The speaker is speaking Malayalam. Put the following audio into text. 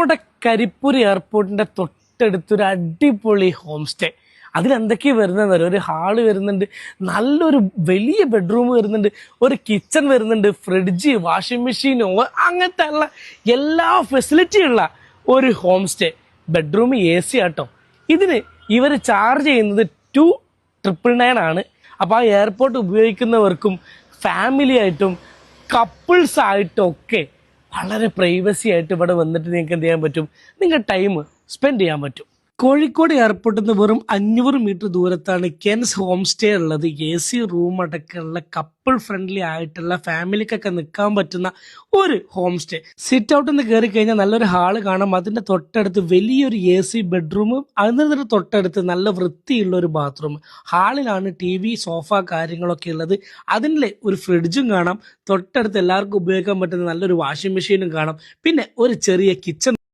നമ്മുടെ കരിപ്പൂർ എയർപോർട്ടിന്റെ തൊട്ടടുത്തൊരു അടിപൊളി ഹോം സ്റ്റേ. അതിലെന്തൊക്കെയാണ് വരുന്നതെന്ന് ഒരു ഹാള് വരുന്നുണ്ട്, നല്ലൊരു വലിയ ബെഡ്റൂം വരുന്നുണ്ട്, ഒരു കിച്ചൺ വരുന്നുണ്ട്, ഫ്രിഡ്ജ്, വാഷിംഗ് മെഷീൻ, അങ്ങനത്തെ ഉള്ള എല്ലാ ഫെസിലിറ്റിയും ഉള്ള ഒരു ഹോം സ്റ്റേ. ബെഡ്റൂം AC ആട്ടോ. ഇതിന് ഇവർ ചാർജ് ചെയ്യുന്നത് 2,999 ആണ്. അപ്പോൾ ആ എയർപോർട്ട് ഉപയോഗിക്കുന്നവർക്കും ഫാമിലി ആയിട്ടും കപ്പിൾസ് ആയിട്ടും ഒക്കെ വളരെ പ്രൈവസി ആയിട്ട് ഇവിടെ വന്നിട്ട് നിങ്ങൾക്ക് എന്ത് ചെയ്യാൻ പറ്റും, നിങ്ങളുടെ ടൈം സ്പെൻഡ് ചെയ്യാൻ പറ്റും. കോഴിക്കോട് എയർപോർട്ടിൽ നിന്ന് വെറും 500 മീറ്റർ ദൂരത്താണ് കെൻസ് ഹോം സ്റ്റേ ഉള്ളത്. AC റൂം അടക്കമുള്ള കപ്പിൾ ഫ്രണ്ട്ലി ആയിട്ടുള്ള ഫാമിലിക്കൊക്കെ നിൽക്കാൻ പറ്റുന്ന ഒരു ഹോം സ്റ്റേ. സിറ്റ് ഔട്ടിൽ നിന്ന് കയറി കഴിഞ്ഞാൽ നല്ലൊരു ഹാള് കാണാം. അതിൻ്റെ തൊട്ടടുത്ത് വലിയൊരു AC ബെഡ്റൂമും അതിന് തൊട്ടടുത്ത് നല്ല വൃത്തിയുള്ള ഒരു ബാത്റൂം. ഹാളിലാണ് TV, സോഫ കാര്യങ്ങളൊക്കെ ഉള്ളത്. അതിൻ്റെ ഒരു ഫ്രിഡ്ജും കാണാം. തൊട്ടടുത്ത് എല്ലാവർക്കും ഉപയോഗിക്കാൻ പറ്റുന്ന നല്ലൊരു വാഷിംഗ് മെഷീനും കാണാം. പിന്നെ ഒരു ചെറിയ കിച്ചൺ